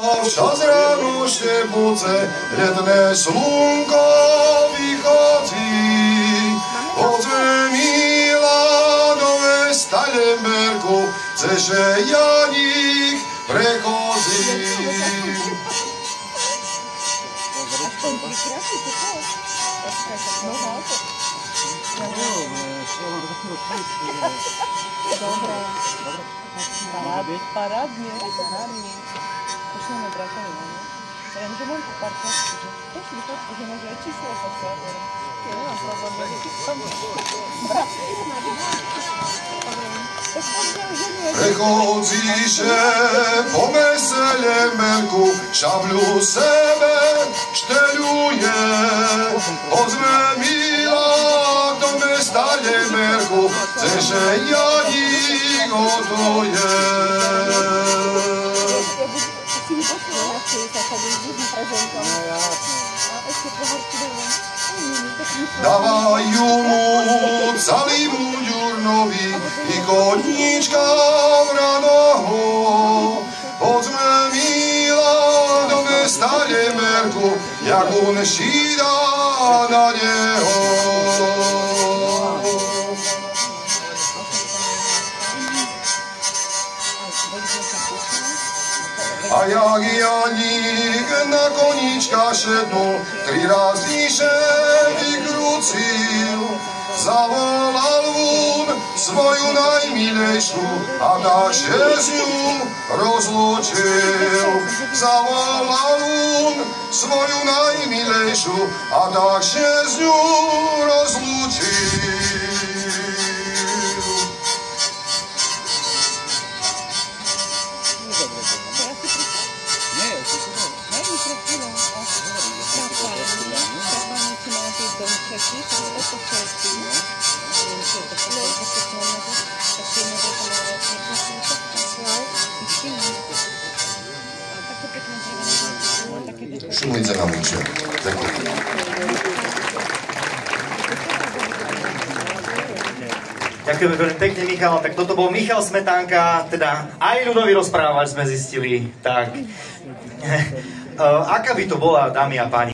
Včas ráno štepúce, letné slunko vychodí. Poďme milá do mesta Lemberku, ceže Janík prechodí. Dobre. Parádne. Pošleme bratovi, ne? Ja viem, že mám po pár času, že pošli fotku, že môže aj číslo poslať. Ja nemám problém, že tam brat. Prechodzíše po mese Lemberku, šabľu sebe šteľuje. Poďme milá do mesta Lemberku, ceže Janík hotuje. Dávajú mu calimu ďurnovi i koníčka v ranohu. Poďme milá do mesta Lemberku, jak on šída na neho. A jak Janík na koníčka šednul, 3 razy vykrucil, zavolal vún svoju najmilejšiu a takže s ňu rozlúčil. Zavolal vún svoju najmilejšiu a takže s ňu rozlúčil. Šumulice na Múče. Ďakujem. Ďakujeme veľmi pekne, Michal. Tak toto bol Michal Smetánka, teda aj ľudový rozprávač sme zistili. Tak, aká by to bola, dámy a páni?